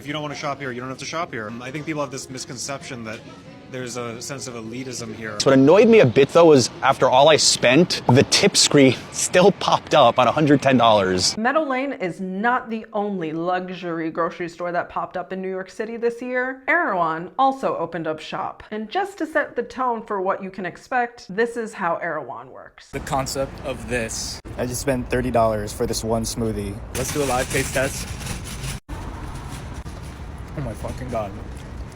If you don't want to shop here, you don't have to shop here. I think people have this misconception that there's a sense of elitism here. What annoyed me a bit though was after all I spent, the tip screen still popped up on $110. Meadow Lane is not the only luxury grocery store that popped up in New York City this year. Erewhon also opened up shop. And just to set the tone for what you can expect, this is how Erewhon works. The concept of this. I just spent $30 for this one smoothie. Let's do a live taste test. Oh my fucking god.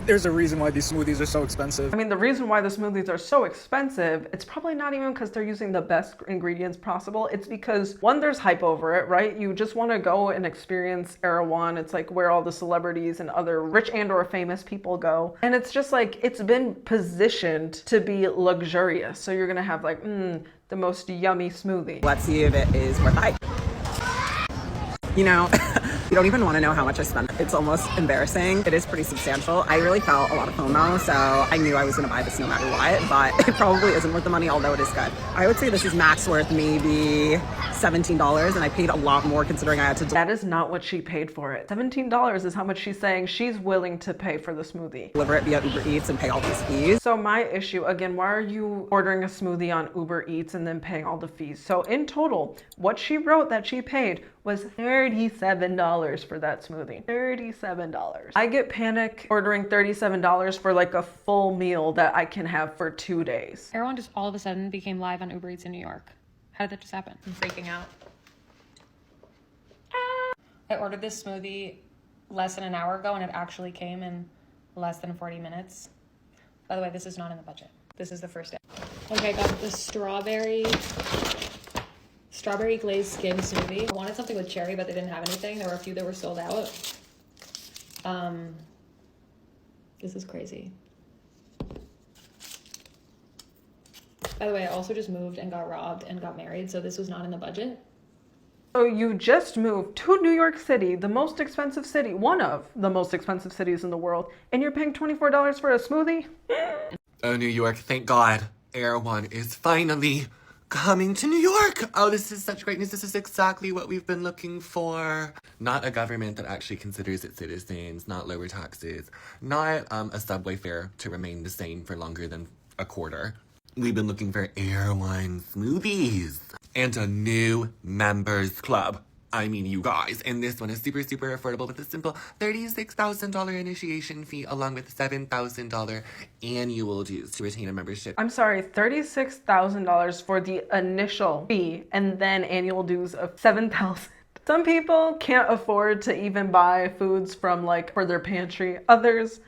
There's a reason why these smoothies are so expensive. I mean, the reason why the smoothies are so expensive, it's probably not even because they're using the best ingredients possible. It's because, one, there's hype over it, right? You just want to go and experience Erewhon. It's like where all the celebrities and other rich and or famous people go. And it's just like, it's been positioned to be luxurious. So you're going to have like, the most yummy smoothie. Let's see if it is worth the hype. You know, you don't even want to know how much I spent. It's almost embarrassing. It is pretty substantial. I really felt a lot of FOMO, so I knew I was going to buy this no matter what, but it probably isn't worth the money, although it is good. I would say this is max worth maybe $17, and I paid a lot more considering I had to That is not what she paid for it. $17 is how much she's saying she's willing to pay for the smoothie. deliver it via Uber Eats and pay all these fees. So my issue, again, why are you ordering a smoothie on Uber Eats and then paying all the fees? So in total, what she wrote that she paid was $37 for that smoothie. $37. I get panic ordering $37 for like a full meal that I can have for 2 days. Erewhon just all of a sudden became live on Uber Eats in New York. How did that just happen? I'm freaking out. I ordered this smoothie less than an hour ago and it actually came in less than 40 minutes. By the way, this is not in the budget. This is the first day. Okay, got the strawberry glazed skim smoothie. I wanted something with cherry, but they didn't have anything. There were a few that were sold out. This is crazy. By the way, I also just moved and got robbed and got married, so this was not in the budget. So you just moved to New York City, the most expensive city, one of the most expensive cities in the world, and you're paying $24 for a smoothie? Oh, New York, thank God. Erewhon is finally coming to New York. Oh, this is such great news. This is exactly what we've been looking for. Not a government that actually considers its citizens, not lower taxes, not a subway fare to remain the same for longer than a quarter. We've been looking for Erewhon smoothies and a new members club. I mean, you guys, and this one is super, super affordable with a simple $36,000 initiation fee along with $7,000 annual dues to retain a membership. I'm sorry, $36,000 for the initial fee and then annual dues of $7,000. Some people can't afford to even buy foods from like for their pantry. Others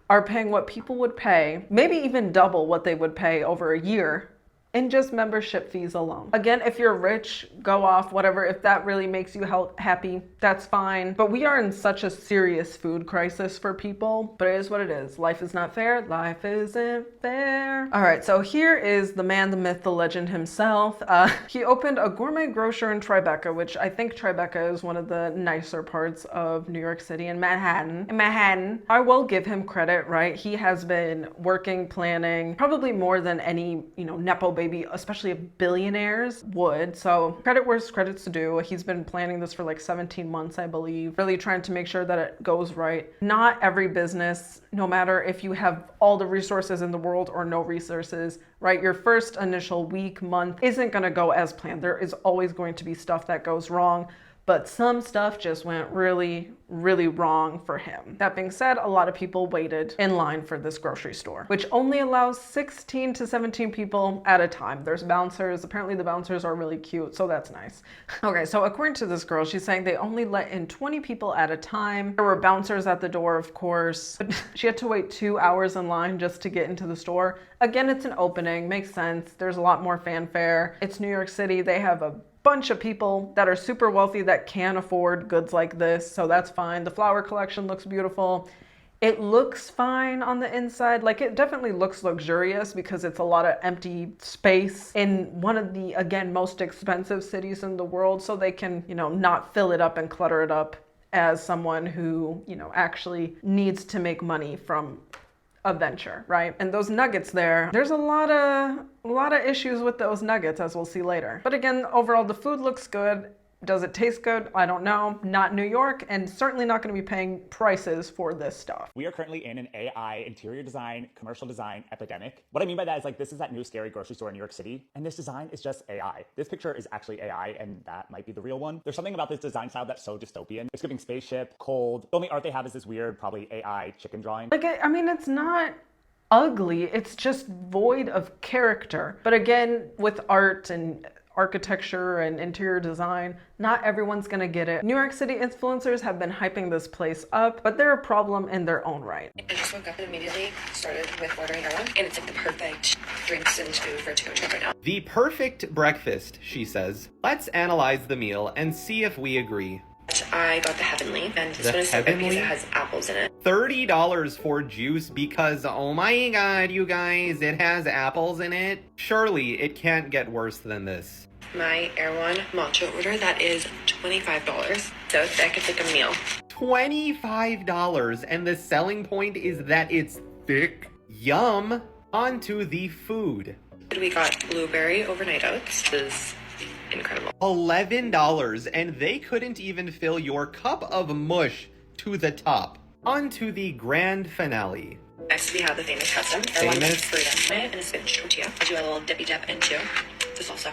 are paying what people would pay, maybe even double what they would pay over a year in just membership fees alone. Again, if you're rich, go off, whatever. If that really makes you happy, that's fine. But we are in such a serious food crisis for people, but it is what it is. Life is not fair. Life isn't fair. All right, so here is the man, the myth, the legend himself. He opened a gourmet grocer in Tribeca, which I think Tribeca is one of the nicer parts of New York City in Manhattan. I will give him credit, right? He has been working, planning, probably more than any, Nepo baby, especially if billionaires would. So credit where credit's due. He's been planning this for like 17 months, I believe, really trying to make sure that it goes right. Not every business, no matter if you have all the resources in the world or no resources, right? Your first initial week, month isn't going to go as planned. There is always going to be stuff that goes wrong. But some stuff just went really, really wrong for him. That being said, a lot of people waited in line for this grocery store, which only allows 16 to 17 people at a time. There's bouncers. Apparently the bouncers are really cute, so that's nice. Okay, so according to this girl, she's saying they only let in 20 people at a time. There were bouncers at the door, of course. But she had to wait 2 hours in line just to get into the store. Again, it's an opening, makes sense. There's a lot more fanfare. It's New York City. They have a bunch of people that are super wealthy that can afford goods like this, so that's fine. The flower collection looks beautiful. It looks fine on the inside. Like, it definitely looks luxurious because it's a lot of empty space in one of the, again, most expensive cities in the world, so they can, not fill it up and clutter it up as someone who, actually needs to make money from a venture, right? And those nuggets there's a lot of issues with those nuggets, as we'll see later. But again, overall, the food looks good. Does it taste good? I don't know. Not New York, and certainly not going to be paying prices for this stuff. We are currently in an AI interior design, commercial design epidemic. What I mean by that is like, this is that new scary grocery store in New York City, and this design is just AI. This picture is actually AI, and that might be the real one. There's something about this design style that's so dystopian. It's giving spaceship, cold. The only art they have is this weird, probably AI chicken drawing. Like, I mean, it's not ugly, it's just void of character. But again, with art and architecture and interior design, not everyone's gonna get it. New York City influencers have been hyping this place up, but they're a problem in their own right. I just woke up and immediately started with ordering Erewhon, and it's like the perfect drinks and food for a to-go trip right now. The perfect breakfast, she says. Let's analyze the meal and see if we agree. I got the Heavenly, and this The one is so good because Heavenly? it has apples in it. $30 for juice because, oh my god, you guys, it has apples in it? Surely it can't get worse than this. My Erewhon matcha order, that is $25. So thick, it's like a meal. $25, and the selling point is that it's thick. Yum. On to the food. We got blueberry overnight oats. This is incredible. $11, and they couldn't even fill your cup of mush to the top. On to the grand finale. Next, we have the famous custom. Erewhon Famous? burrito and a spinach tortilla. I do a little dippy dip into the salsa.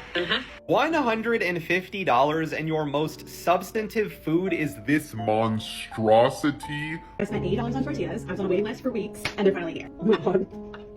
$150, and your most substantive food is this monstrosity. I spent $80 on tortillas. I was on a waiting list for weeks, and they're finally here. Oh my god.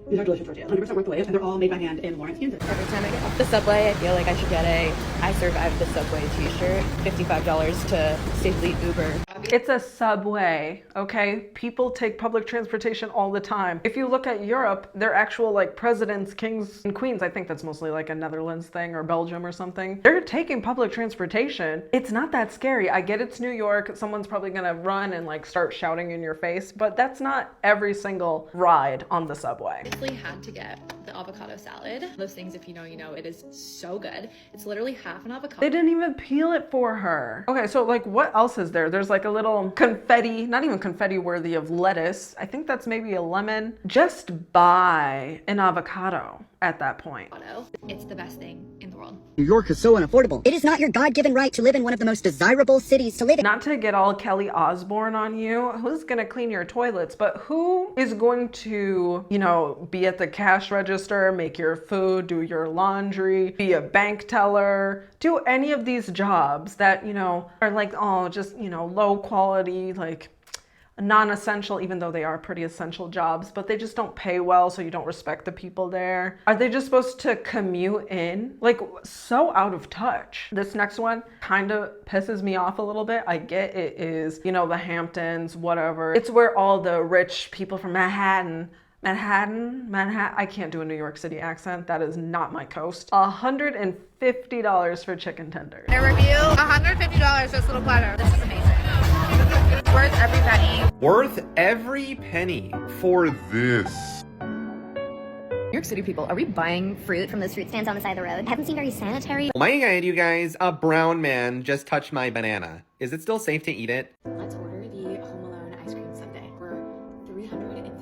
These are delicious tortillas. 100% worth the wait, and they're all made by hand in Lawrence, Kansas. Every time I get off the subway, I feel like I should get a I survived the subway t-shirt. $55 to safely Uber. It's a subway, okay? People take public transportation all the time. If you look at Europe, they're actual like presidents, kings, and queens. I think that's mostly like a Netherlands thing or Belgium or something. They're taking public transportation. It's not that scary. I get it's New York. Someone's probably gonna run and like start shouting in your face, but that's not every single ride on the subway. Had to get the avocado salad. Those things, if you know, you know, it is so good. It's literally half an avocado. They didn't even peel it for her. Okay, so like what else is there? There's like a little confetti, not even confetti worthy of lettuce. I think that's maybe a lemon. Just buy an avocado at that point. It's the best thing in the world. New York is so unaffordable. It is not your God-given right to live in one of the most desirable cities to live in. Not to get all Kelly Osbourne on you, who's gonna clean your toilets, but who is going to, you know, be at the cash register, make your food, do your laundry, be a bank teller, do any of these jobs that, you know, are like, oh, just, you know, low quality, like non-essential, even though they are pretty essential jobs, but they just don't pay well, so you don't respect the people there. Are they just supposed to commute in? Like, so out of touch. This next one kind of pisses me off a little bit. I get it is, you know, the Hamptons, whatever. It's where all the rich people from Manhattan, I can't do a New York City accent. That is not my coast. $150 for chicken tenders. A review, $150, just a little platter. This is amazing. Worth every penny. Worth every penny for this. New York City people, are we buying fruit from those fruit stands on the side of the road? Haven't seemed very sanitary. Oh my god, you guys, a brown man just touched my banana. Is it still safe to eat it? Let's order the Home Alone ice cream sundae for $350.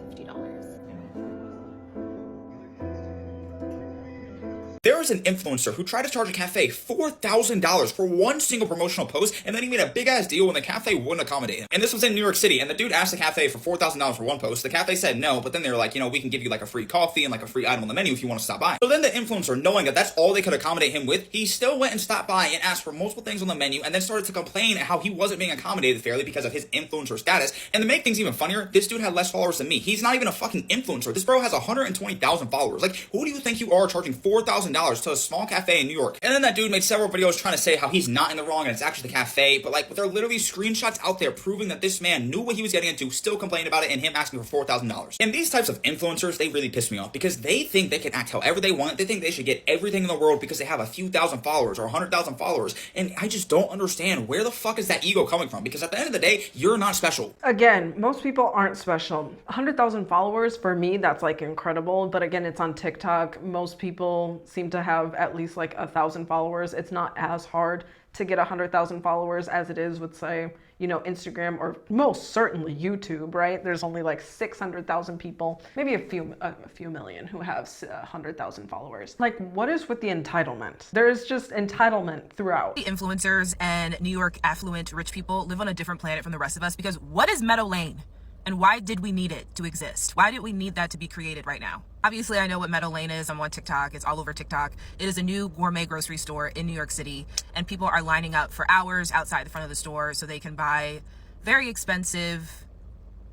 There is an influencer who tried to charge a cafe $4,000 for one single promotional post, and then he made a big-ass deal when the cafe wouldn't accommodate him. And this was in New York City, and the dude asked the cafe for $4,000 for one post. The cafe said no, but then they were like, you know, we can give you like a free coffee and like a free item on the menu if you want to stop by. So then the influencer, knowing that that's all they could accommodate him with, he still went and stopped by and asked for multiple things on the menu, and then started to complain how he wasn't being accommodated fairly because of his influencer status. And to make things even funnier, this dude had less followers than me. He's not even a fucking influencer. This bro has 120,000 followers. Like, who do you think you are charging $4,000 to a small cafe in New York? And then that dude made several videos trying to say how he's not in the wrong and it's actually the cafe, but like, there are literally screenshots out there proving that this man knew what he was getting into, still complained about it, and him asking for $4,000. And these types of influencers, they really piss me off because they think they can act however they want. They think they should get everything in the world because they have a few thousand followers or 100,000 followers, and I just don't understand where the fuck is that ego coming from, because at the end of the day, you're not special. Again, most people aren't special. 100,000 followers, for me, that's like incredible, but again, it's on TikTok. Most people seem to have at least like 1,000 followers. It's not as hard to get 100,000 followers as it is with, say, Instagram or most certainly YouTube, right? There's only like 600,000 people, maybe a few million who have 100,000 followers. Like, what is with the entitlement? There is just entitlement throughout. Influencers and New York affluent rich people live on a different planet from the rest of us, because what is Meadow Lane? And why did we need it to exist? Why did we need that to be created right now? Obviously, I know what Meadow Lane is. I'm on TikTok. It's all over TikTok. It is a new gourmet grocery store in New York City, and people are lining up for hours outside the front of the store so they can buy very expensive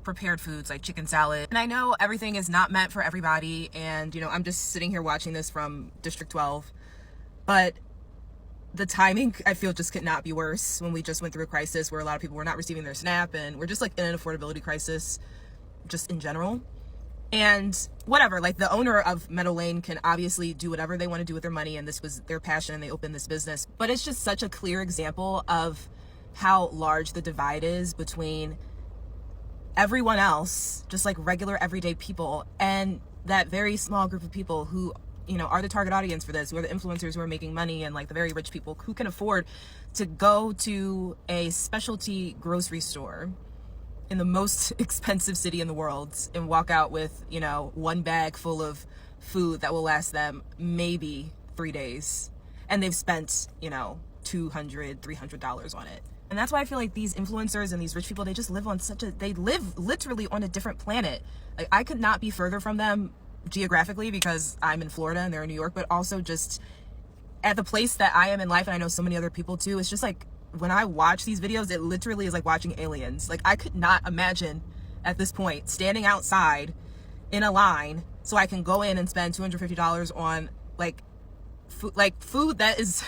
prepared foods like chicken salad. And I know everything is not meant for everybody, and I'm just sitting here watching this from District 12, but the timing, I feel, just could not be worse when we just went through a crisis where a lot of people were not receiving their SNAP, and we're just like in an affordability crisis just in general. And whatever, like, the owner of Meadow Lane can obviously do whatever they want to do with their money, and this was their passion and they opened this business. But it's just such a clear example of how large the divide is between everyone else, just like regular everyday people, and that very small group of people who are the target audience for this, who are the influencers who are making money, and like the very rich people who can afford to go to a specialty grocery store in the most expensive city in the world and walk out with, one bag full of food that will last them maybe 3 days. And they've spent, $200, $300 on it. And that's why I feel like these influencers and these rich people, they just live on they live literally on a different planet. Like, I could not be further from them geographically because I'm in Florida and they're in New York, but also just at the place that I am in life, and I know so many other people too. It's just like, when I watch these videos, it literally is like watching aliens. Like, I could not imagine at this point standing outside in a line so I can go in and spend $250 on food that is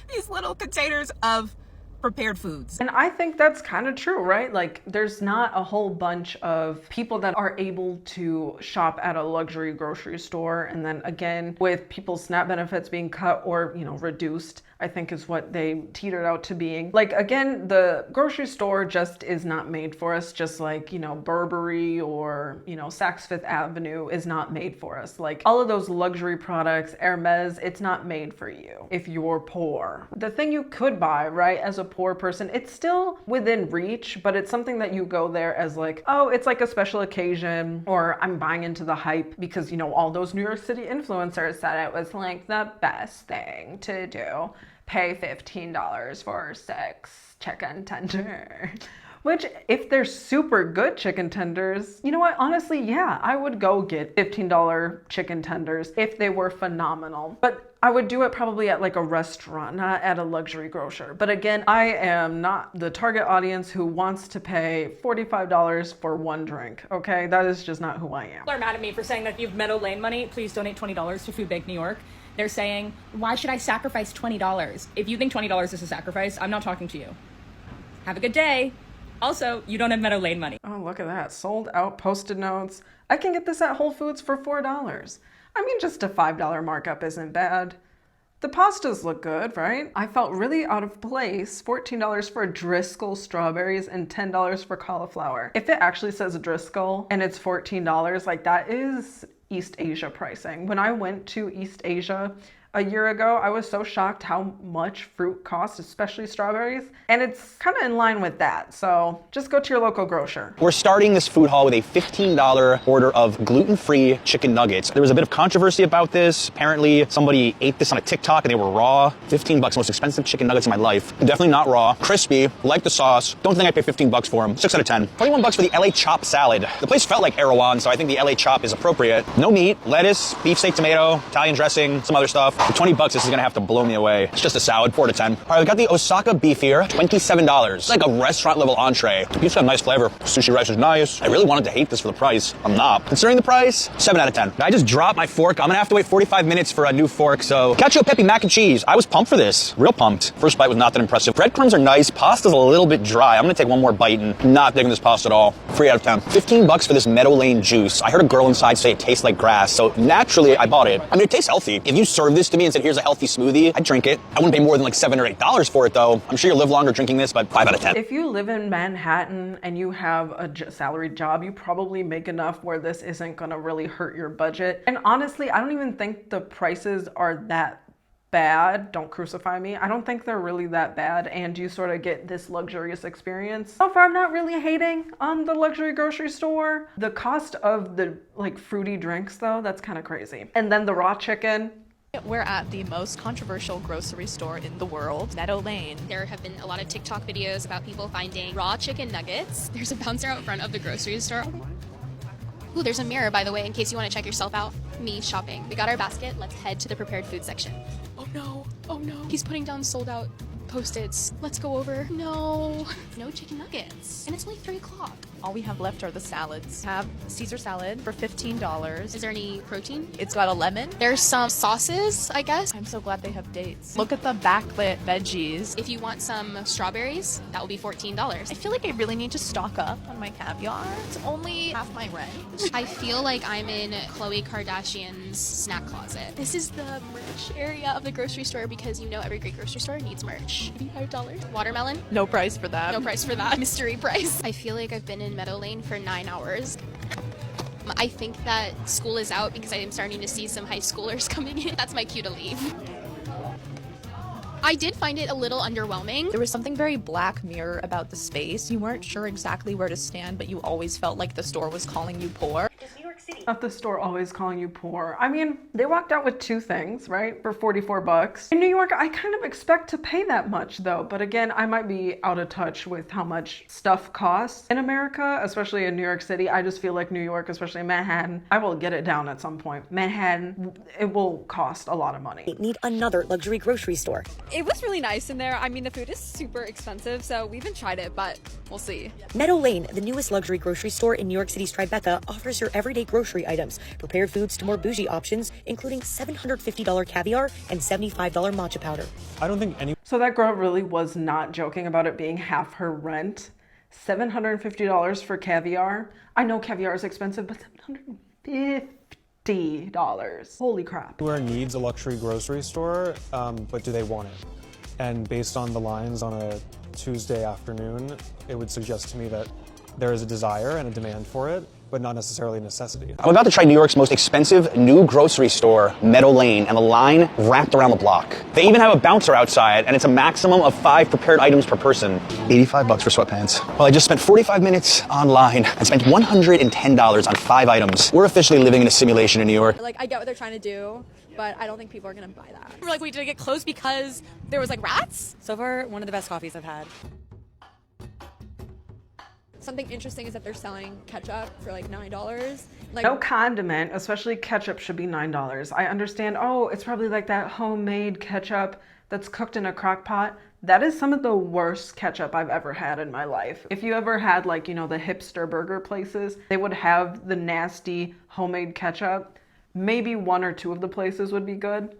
these little containers of prepared foods. And I think that's kind of true, right? Like, there's not a whole bunch of people that are able to shop at a luxury grocery store. And then again, with people's SNAP benefits being cut or, reduced, I think is what they teetered out to being. Like, again, the grocery store just is not made for us, just like, Burberry or, Saks Fifth Avenue is not made for us. Like, all of those luxury products, Hermes, it's not made for you if you're poor. The thing you could buy, right, as a poor person, it's still within reach, but it's something that you go there as like, oh, it's like a special occasion, or I'm buying into the hype because, all those New York City influencers said it was like the best thing to do. Pay $15 for 6 chicken tender. Which, if they're super good chicken tenders, you know what? Honestly, yeah, I would go get $15 chicken tenders if they were phenomenal. But I would do it probably at like a restaurant, not at a luxury grocer. But again, I am not the target audience who wants to pay $45 for one drink, okay? That is just not who I am. People are mad at me for saying that if you have Meadow Lane money, please donate $20 to Food Bank New York. They're saying, why should I sacrifice $20? If you think $20 is a sacrifice, I'm not talking to you. Have a good day. Also, you don't have Meadow Lane money. Oh, look at that. Sold out Post-it notes. I can get this at Whole Foods for $4. I mean, just a $5 markup isn't bad. The pastas look good, right? I felt really out of place. $14 for Driscoll strawberries and $10 for cauliflower. If it actually says Driscoll and it's $14, like, that is East Asia pricing. When I went to East Asia a year ago, I was so shocked how much fruit costs, especially strawberries. And it's kind of in line with that. So just go to your local grocer. We're starting this food haul with a $15 order of gluten-free chicken nuggets. There was a bit of controversy about this. Apparently somebody ate this on a TikTok and they were raw. $15, most expensive chicken nuggets in my life. Definitely not raw. Crispy, like the sauce. Don't think I'd pay $15 for them. 6 out of 10. $21 for the LA chop salad. The place felt like Erewhon, so I think the LA chop is appropriate. No meat, lettuce, beefsteak tomato, Italian dressing, some other stuff. For $20, this is gonna have to blow me away. It's just a salad, 4 to 10. All right, we got the Osaka beef here, $27. It's like a restaurant level entree. The beef's got a nice flavor. Sushi rice is nice. I really wanted to hate this for the price. I'm not. Considering the price, 7 out of 10. I just dropped my fork. I'm gonna have to wait 45 minutes for a new fork, so. Cacio pepe mac and cheese. I was pumped for this. Real pumped. First bite was not that impressive. Breadcrumbs are nice. Pasta's a little bit dry. I'm gonna take one more bite and not digging this pasta at all. 3 out of 10. $15 for this Meadow Lane juice. I heard a girl inside say it tastes like grass, so naturally I bought it. I mean, it tastes healthy. If you serve this to me and said, here's a healthy smoothie, I'd drink it. I wouldn't pay more than like $7 or $8 for it though. I'm sure you'll live longer drinking this, but 5 out of 10. If you live in Manhattan and you have a salaried job, you probably make enough where this isn't gonna really hurt your budget. And honestly, I don't even think the prices are that bad. Don't crucify me. I don't think they're really that bad, and you sort of get this luxurious experience. So far, I'm not really hating on the luxury grocery store. The cost of the like fruity drinks though, that's kind of crazy. And then the raw chicken. We're at the most controversial grocery store in the world, Meadow Lane. There have been a lot of TikTok videos about people finding raw chicken nuggets. There's a bouncer out front of the grocery store. Ooh, there's a mirror, by the way, in case you want to check yourself out. Me shopping. We got our basket. Let's head to the prepared food section. Oh no. Oh no. He's putting down sold out Post-its. Let's go over. No. No chicken nuggets. And it's only 3 o'clock. All we have left are the salads. Have Caesar salad for $15. Is there any protein? It's got a lemon. There's some sauces, I guess. I'm so glad they have dates. Look at the backlit veggies. If you want some strawberries, that will be $14. I feel like I really need to stock up on my caviar. It's only half my rent. I feel like I'm in Khloe Kardashian's snack closet. This is the merch area of the grocery store because you know every great grocery store needs merch. $85. Watermelon? No price for that. No price for that. Mystery price. I feel like I've been in Meadow Lane for 9 hours. I think that school is out because I am starting to see some high schoolers coming in. That's my cue to leave. I did find it a little underwhelming. There was something very Black Mirror about the space. You weren't sure exactly where to stand, but you always felt like the store was calling you poor. Not the store always calling you poor. I mean, they walked out with 2 things, right? For 44 bucks. In New York, I kind of expect to pay that much though. But again, I might be out of touch with how much stuff costs in America, especially in New York City. I just feel like New York, especially Manhattan, I will get it down at some point. Manhattan, it will cost a lot of money. Need another luxury grocery store. It was really nice in there. I mean, the food is super expensive, so we haven't tried it, but we'll see. Meadow Lane, the newest luxury grocery store in New York City's Tribeca, offers your everyday grocery items, prepared foods to more bougie options, including $750 caviar and $75 matcha powder. I don't think any. So that girl really was not joking about it being half her rent. $750 for caviar. I know caviar is expensive, but $750. Holy crap. Where needs a luxury grocery store, but do they want it? And based on the lines on a Tuesday afternoon, it would suggest to me that there is a desire and a demand for it, but not necessarily a necessity. I'm about to try New York's most expensive new grocery store, Meadow Lane, and a line wrapped around the block. They even have a bouncer outside, and it's a maximum of 5 prepared items per person. 85 bucks for sweatpants. Well, I just spent 45 minutes online and spent $110 on 5 items. We're officially living in a simulation in New York. Like, I get what they're trying to do, but I don't think people are gonna buy that. We're like, wait, did it get closed because there was like rats? So far, one of the best coffees I've had. Something interesting is that they're selling ketchup for like $9. Like, no condiment, especially ketchup, should be $9. I understand, oh, it's probably like that homemade ketchup that's cooked in a crock pot. That is some of the worst ketchup I've ever had in my life. If you ever had like, you know, the hipster burger places, they would have the nasty homemade ketchup. Maybe 1 or 2 of the places would be good.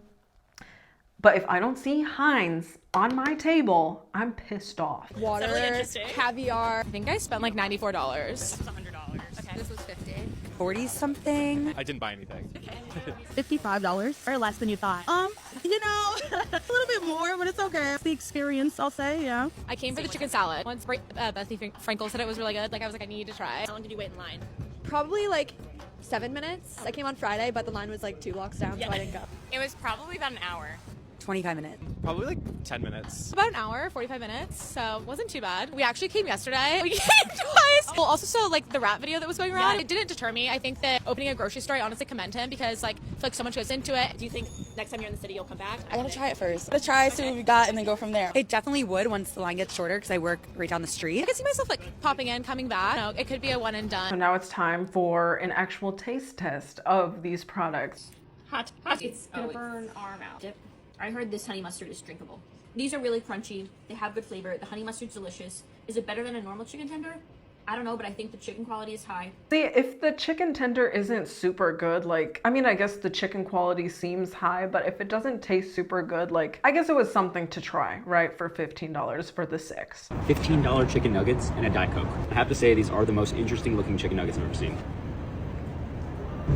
But if I don't see Heinz on my table, I'm pissed off. Water, caviar. I think I spent like $94. This was $100. Okay. This was 50. 40 something. I didn't buy anything. $55 or less than you thought. You know, a little bit more, but it's okay. It's the experience, I'll say, yeah. I came for the chicken salad. Once Bethany Frankel said it was really good, like I was like, I need to try. How long did you wait in line? Probably like 7 minutes. I came on Friday, but the line was like 2 blocks down, so I didn't go. It was probably about an hour. 25 minutes. Probably like 10 minutes. About an hour, 45 minutes, so wasn't too bad. We actually came yesterday. We came twice. Well, also, so like the rat video that was going around, it didn't deter me. I think that opening a grocery store, I honestly commend him because like I feel like so much goes into it. Do you think next time you're in the city, you'll come back? I gotta try it first. Let's try, see what we got, and then go from there. It definitely would once the line gets shorter because I work right down the street. I can see myself like popping in, coming back. No, it could be a one and done. So now it's time for an actual taste test of these products. Hot. It's gonna burn our mouth. I heard this honey mustard is drinkable. These are really crunchy. They have good flavor. The honey mustard's delicious. Is it better than a normal chicken tender? I don't know, but I think the chicken quality is high. See, if the chicken tender isn't super good, like, I mean, I guess the chicken quality seems high, but if it doesn't taste super good, like, I guess it was something to try, right? For $15 for the 6. $15 chicken nuggets and a Diet Coke. I have to say, these are the most interesting looking chicken nuggets I've ever seen.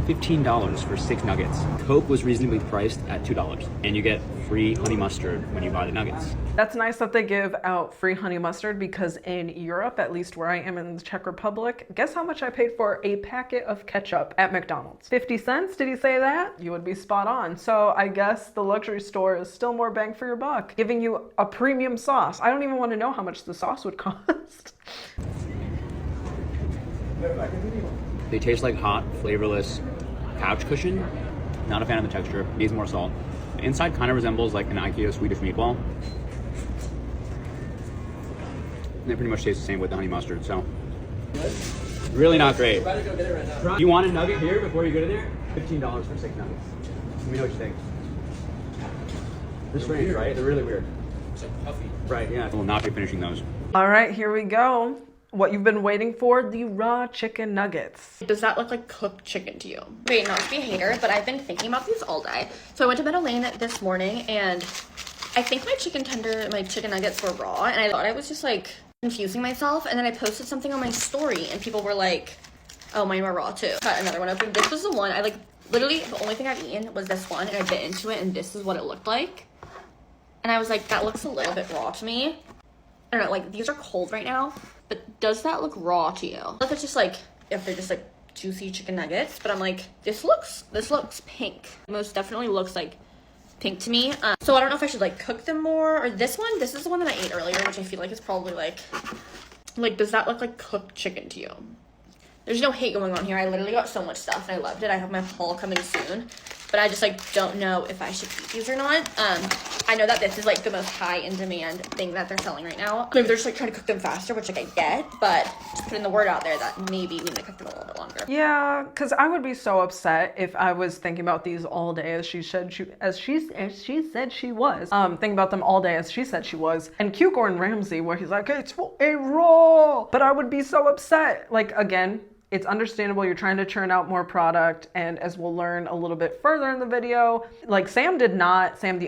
$15 for 6 nuggets. Coke was reasonably priced at $2, and you get free honey mustard when you buy the nuggets. That's nice that they give out free honey mustard, because in Europe, at least where I am in the Czech Republic, guess how much I paid for a packet of ketchup at McDonald's? 50 cents? Did he say that? You would be spot on. So I guess the luxury store is still more bang for your buck, giving you a premium sauce. I don't even want to know how much the sauce would cost. They taste like hot, flavorless couch cushion. Not a fan of the texture, needs more salt. The inside kind of resembles like an IKEA Swedish meatball. They pretty much taste the same with the honey mustard, so really not great. You want a nugget here before you go to there? $15 for 6 nuggets. Let me know what you think. They're strange, right? They're really weird. It's like puffy. Right, yeah. I will not be finishing those. All right, here we go. What you've been waiting for, the raw chicken nuggets. Does that look like cooked chicken to you? Wait, not to be a hater, but I've been thinking about these all day. So I went to Meadow Lane this morning, and I think my chicken nuggets were raw, and I thought I was just like confusing myself, and then I posted something on my story, and people were like, oh, mine were raw too. Cut another one open. This was the one, literally the only thing I've eaten was this one, and I bit into it, and this is what it looked like. And I was like, that looks a little bit raw to me. I don't know, like, these are cold right now, but does that look raw to you? If it's just like, if they're just like juicy chicken nuggets, but I'm like, this looks pink. Most definitely looks like pink to me. So I don't know if I should like cook them more, or this is the one that I ate earlier, which I feel like is probably like, does that look like cooked chicken to you? There's no hate going on here. I literally got so much stuff and I loved it. I have my haul coming soon, but I just like don't know if I should eat these or not. I know that this is like the most high in demand thing that they're selling right now. Maybe they're just like trying to cook them faster, which like I get, but just putting the word out there that maybe we need to cook them a little bit longer. Yeah, because I would be so upset if I was thinking about these all day as she said she was. Thinking about them all day as she said she was. And Q Gordon Ramsay, where he's like, it's a raw. But I would be so upset. Like, again, it's understandable you're trying to churn out more product, and as we'll learn a little bit further in the video, like Sam, the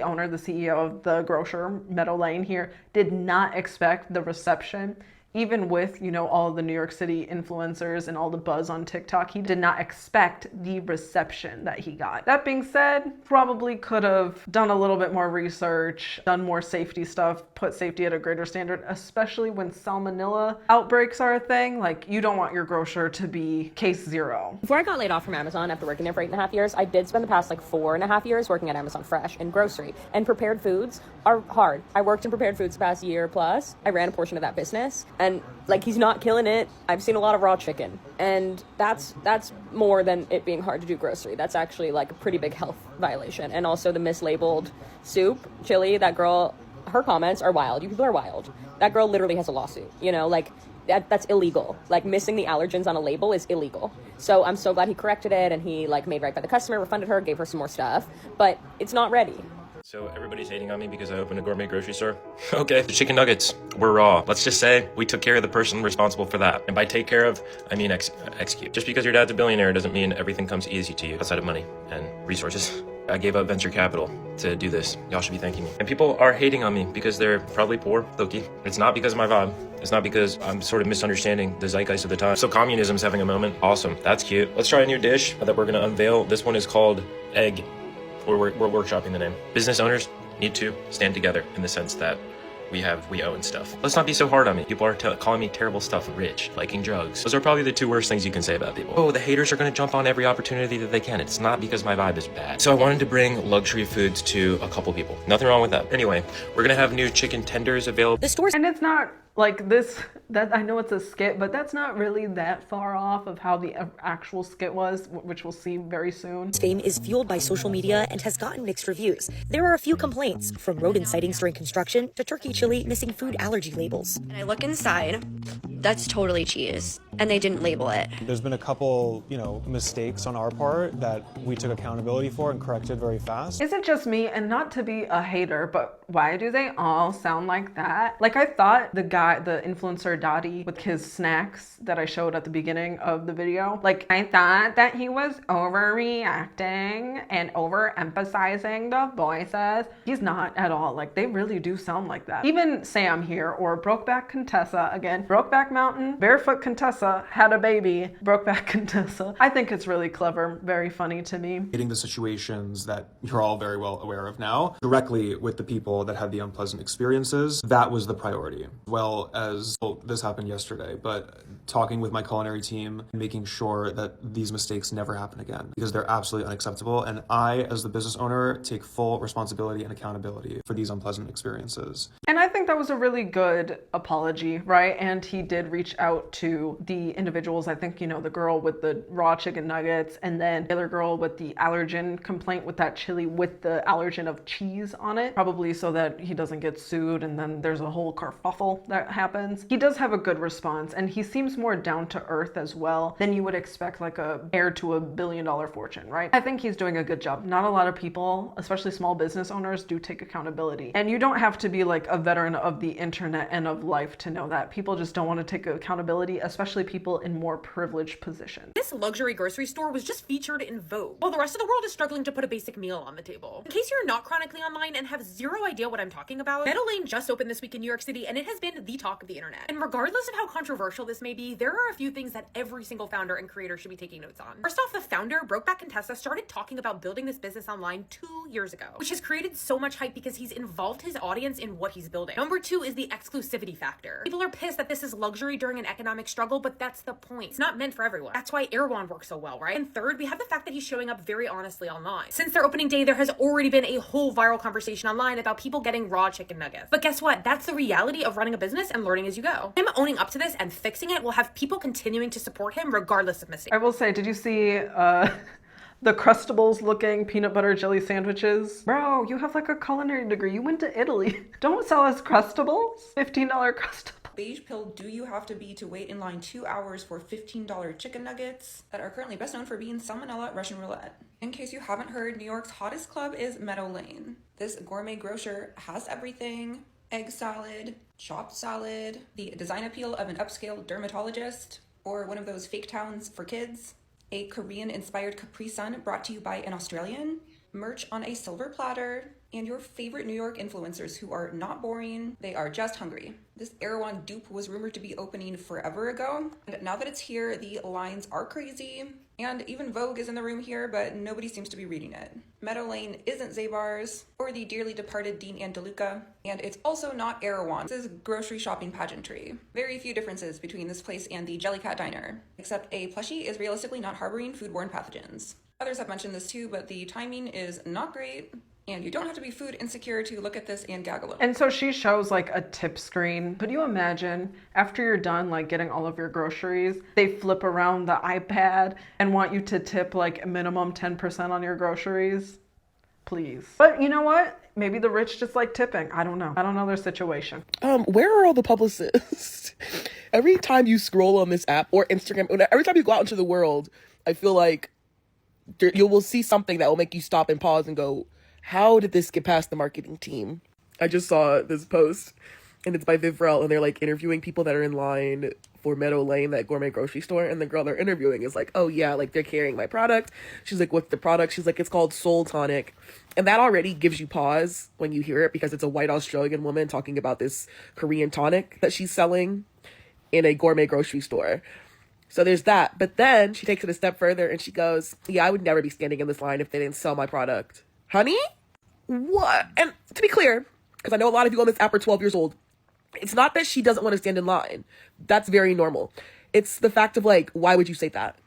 owner, the CEO of the Grocer, Meadow Lane here, did not expect the reception. Even with, you know, all the New York City influencers and all the buzz on TikTok, he did not expect the reception that he got. That being said, probably could have done a little bit more research, done more safety stuff, put safety at a greater standard, especially when salmonella outbreaks are a thing. Like, you don't want your grocer to be case 0. Before I got laid off from Amazon after working there for 8.5 years, I did spend the past like 4.5 years working at Amazon Fresh and grocery. And prepared foods are hard. I worked in prepared foods the past year plus. I ran a portion of that business. And like, he's not killing it. I've seen a lot of raw chicken, and that's more than it being hard to do grocery. That's actually like a pretty big health violation. And also the mislabeled soup, chili, that girl, her comments are wild. You people are wild. That girl literally has a lawsuit, you know, like that's illegal. Like, missing the allergens on a label is illegal. So I'm so glad he corrected it, and he like made right by the customer, refunded her, gave her some more stuff, but it's not ready. So everybody's hating on me because I opened a gourmet grocery store? Okay, the chicken nuggets were raw. Let's just say we took care of the person responsible for that. And by take care of, I mean execute. Just because your dad's a billionaire doesn't mean everything comes easy to you outside of money and resources. I gave up venture capital to do this. Y'all should be thanking me. And people are hating on me because they're probably poor, low-key. It's not because of my vibe. It's not because I'm sort of misunderstanding the zeitgeist of the time. So communism's having a moment. Awesome, that's cute. Let's try a new dish that we're gonna unveil. This one is called egg. We're workshopping the name. Business owners need to stand together in the sense that we own stuff. Let's not be so hard on me. People are calling me terrible stuff, rich, liking drugs. Those are probably the 2 worst things you can say about people. Oh, the haters are gonna jump on every opportunity that they can. It's not because my vibe is bad. So I wanted to bring luxury foods to a couple people. Nothing wrong with that. Anyway, we're gonna have new chicken tenders available. The stores, and it's not like this, that I know it's a skit, but that's not really that far off of how the actual skit was, which we'll see very soon. Fame is fueled by social media and has gotten mixed reviews. There are a few complaints, from rodent sightings during construction to turkey chili missing food allergy labels. And I look inside, that's totally cheese, and they didn't label it. There's been a couple, you know, mistakes on our part that we took accountability for and corrected very fast. Is it just me, and not to be a hater, but why do they all sound like that? Like, I thought the influencer Dottie with his snacks that I showed at the beginning of the video, like, I thought that he was overreacting and overemphasizing the voices. He's not at all. Like, they really do sound like that. Even Sam here, or Brokeback Contessa, again, Brokeback Mountain, Barefoot Contessa, Contessa had a baby, Brokeback Contessa. I think it's really clever, very funny to me. Getting the situations that you're all very well aware of now directly with the people that had the unpleasant experiences, that was the priority. Well, as well, this happened yesterday, but talking with my culinary team, making sure that these mistakes never happen again, because they're absolutely unacceptable. And I, as the business owner, take full responsibility and accountability for these unpleasant experiences. And I think that was a really good apology, right? And he did reach out to the individuals. I think, you know, the girl with the raw chicken nuggets, and then the other girl with the allergen complaint with that chili with the allergen of cheese on it, probably so that he doesn't get sued and then there's a whole kerfuffle that happens. He does have a good response, and he seems more down to earth as well than you would expect, like a heir to $1 billion fortune, right? I think he's doing a good job. Not a lot of people, especially small business owners, do take accountability. And you don't have to be like a veteran of the internet and of life to know that. People just don't want to take accountability, especially people in more privileged positions. This luxury grocery store was just featured in Vogue, while the rest of the world is struggling to put a basic meal on the table. In case you're not chronically online and have zero idea what I'm talking about, Meadow Lane just opened this week in New York City, and it has been the talk of the internet. And regardless of how controversial this may be, there are a few things that every single founder and creator should be taking notes on. First off, the founder, Brokeback Contessa, started talking about building this business online 2 years ago, which has created so much hype because he's involved his audience in what he's building. Number 2 is the exclusivity factor. People are pissed that this is luxury during an economic struggle, but that's the point. It's not meant for everyone. That's why Erewhon works so well, right? And third, we have the fact that he's showing up very honestly online. Since their opening day, there has already been a whole viral conversation online about people getting raw chicken nuggets. But guess what? That's the reality of running a business and learning as you go. Him owning up to this and fixing it will have people continuing to support him regardless of mistakes. I will say, did you see the Crustables looking peanut butter jelly sandwiches? Bro, you have like a culinary degree. You went to Italy. Don't sell us Crustables. $15 Crustables. Beige pill do you have to be to wait in line 2 hours for $15 chicken nuggets that are currently best known for being salmonella Russian roulette? In case you haven't heard, New York's hottest club is Meadow Lane. This gourmet grocer has everything: egg salad, chopped salad, the design appeal of an upscale dermatologist, or one of those fake towns for kids, a Korean-inspired Capri Sun brought to you by an Australian, merch on a silver platter, and your favorite New York influencers who are not boring, they are just hungry. This Erewhon dupe was rumored to be opening forever ago, and now that it's here, the lines are crazy, and even Vogue is in the room here, but nobody seems to be reading it. Meadow Lane isn't Zabar's, or the dearly departed Dean and DeLuca, and it's also not Erewhon. This is grocery shopping pageantry. Very few differences between this place and the Jellycat Diner, except a plushie is realistically not harboring foodborne pathogens. Others have mentioned this too, but the timing is not great, and you don't have to be food insecure to look at this and gag a little. And so she shows like a tip screen. Could you imagine after you're done like getting all of your groceries, they flip around the iPad and want you to tip like minimum 10% on your groceries? Please. But you know what? Maybe the rich just like tipping. I don't know. I don't know their situation. Where are all the publicists? Every time you scroll on this app or Instagram, every time you go out into the world, I feel like you will see something that will make you stop and pause and go, how did this get past the marketing team? I just saw this post, and it's by Vivrel, and they're like interviewing people that are in line for Meadow Lane, that gourmet grocery store, and the girl they're interviewing is like, oh yeah, like they're carrying my product. She's like, what's the product? She's like, it's called Soul Tonic. And that already gives you pause when you hear it, because it's a white Australian woman talking about this Korean tonic that she's selling in a gourmet grocery store. So there's that. But then she takes it a step further and she goes, yeah, I would never be standing in this line if they didn't sell my product. Honey? What? And to be clear, because I know a lot of you on this app are 12 years old, it's not that she doesn't want to stand in line. That's very normal. It's the fact of like, why would you say that?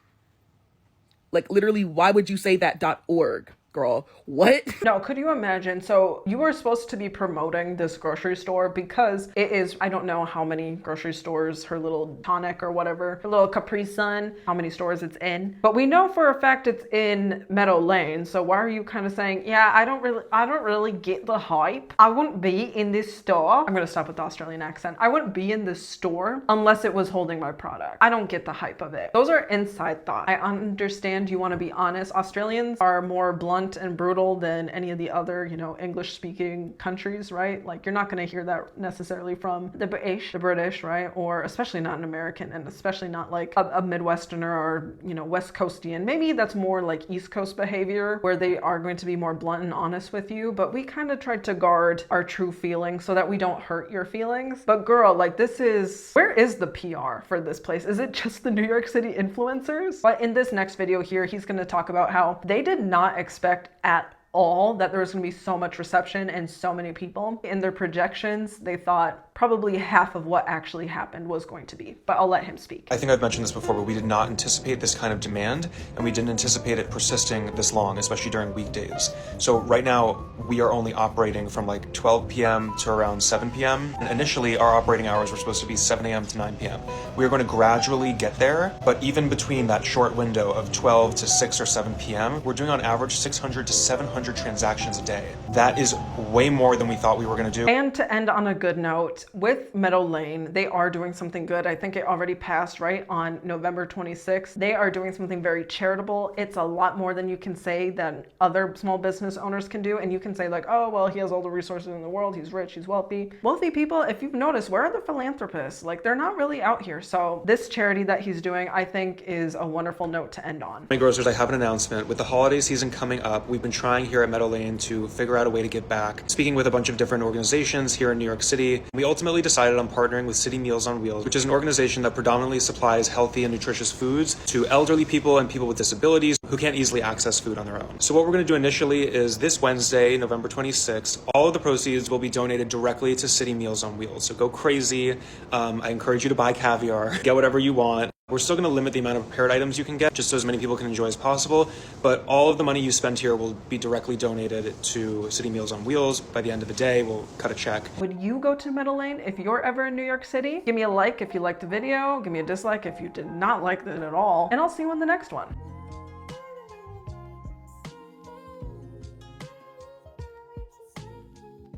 Like literally, why would you say that.org? Girl, what? No, could you imagine? So you were supposed to be promoting this grocery store because it is, I don't know how many grocery stores, her little tonic or whatever, her little Capri Sun, how many stores it's in. But we know for a fact it's in Meadow Lane. So why are you kind of saying, yeah, I don't really get the hype. I wouldn't be in this store. I'm going to stop with the Australian accent. I wouldn't be in this store unless it was holding my product. I don't get the hype of it. Those are inside thoughts. I understand you want to be honest. Australians are more blunt blunt and brutal than any of the other, you know, English speaking countries, right? Like you're not going to hear that necessarily from the British, right? Or especially not an American, and especially not like a Midwesterner or, you know, West Coastian. Maybe that's more like East Coast behavior where they are going to be more blunt and honest with you, but we kind of tried to guard our true feelings so that we don't hurt your feelings. But girl, like where is the PR for this place? Is it just the New York City influencers? But in this next video here, he's going to talk about how they did not expect at all that there was going to be so much reception and so many people. In their projections, they thought probably half of what actually happened was going to be, but I'll let him speak. I think I've mentioned this before, but we did not anticipate this kind of demand, and we didn't anticipate it persisting this long, especially during weekdays. So right now, we are only operating from like 12 p.m. to around 7 p.m. And initially, our operating hours were supposed to be 7 a.m. to 9 p.m. We are going to gradually get there, but even between that short window of 12 to 6 or 7 p.m., we're doing on average 600 to 700 transactions a day. That is way more than we thought we were going to do. And to end on a good note, with Meadow Lane, they are doing something good. I think it already passed, right, on November 26th. They are doing something very charitable. It's a lot more than you can say that other small business owners can do. And you can say like, oh, well, he has all the resources in the world. He's rich, he's wealthy. Wealthy people, if you've noticed, where are the philanthropists? Like, they're not really out here. So this charity that he's doing, I think, is a wonderful note to end on. Hey grocers, I have an announcement. With the holiday season coming up, we've been trying here at Meadow Lane to figure out a way to give back. Speaking with a bunch of different organizations here in New York City, we ultimately decided on partnering with City Meals on Wheels, which is an organization that predominantly supplies healthy and nutritious foods to elderly people and people with disabilities who can't easily access food on their own. So what we're going to do initially is this Wednesday, November 26th, all of the proceeds will be donated directly to City Meals on Wheels. So go crazy. I encourage you to buy caviar, get whatever you want. We're still going to limit the amount of prepared items you can get, just so as many people can enjoy as possible. But all of the money you spend here will be directly donated to City Meals on Wheels. By the end of the day, we'll cut a check. Would you go to Meadow Lane if you're ever in New York City? Give me a like if you liked the video. Give me a dislike if you did not like it at all. And I'll see you in the next one.